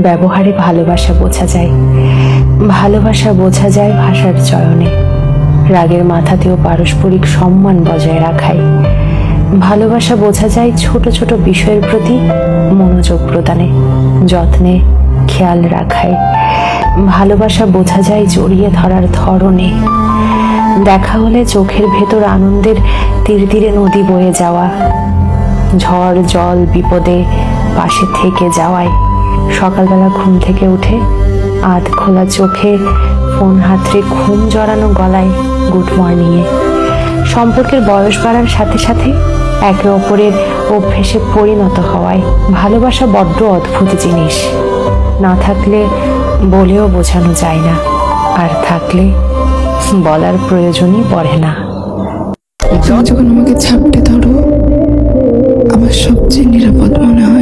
ব্যবহারে ভালোবাসা বোঝা যায়, ভালোবাসা বোঝা যায় ভাষার চয়নে, রাগের মাথাতেও পারস্পরিক সম্মান বজায় রাখায়। ভালোবাসা বোঝা যায় ছোট ছোট বিষয়ের প্রতি মনোযোগ প্রদানে, যত্নে, খেয়াল রাখায়। ভালোবাসা বোঝা যায় জড়িয়ে ধরার ধরনে, দেখা হলে চোখের ভেতর আনন্দের তীর তীরে নদী বয়ে যাওয়া, ঝড় জল বিপদে পাশে থেকে যাওয়ায়। সকালবেলা ঘুম থেকে উঠে আধ খোলা চোখে ফোন হাতড়ে ঘুম জড়ানো গলায় গুড মর্নিংয়ে। সম্পর্কের বয়স বাড়ার সাথে সাথে একে অপরের অভ্যেসে পরিণত হওয়ায়। ভালোবাসা বড্ড অদ্ভুত জিনিস, না থাকলে বলেও বোঝানো যায় না, আর থাকলে বলার প্রয়োজনই পড়ে না। যখন আমাকে ঝাপটে ধরো, আমার সবচেয়ে নিরাপদ মনে হয়।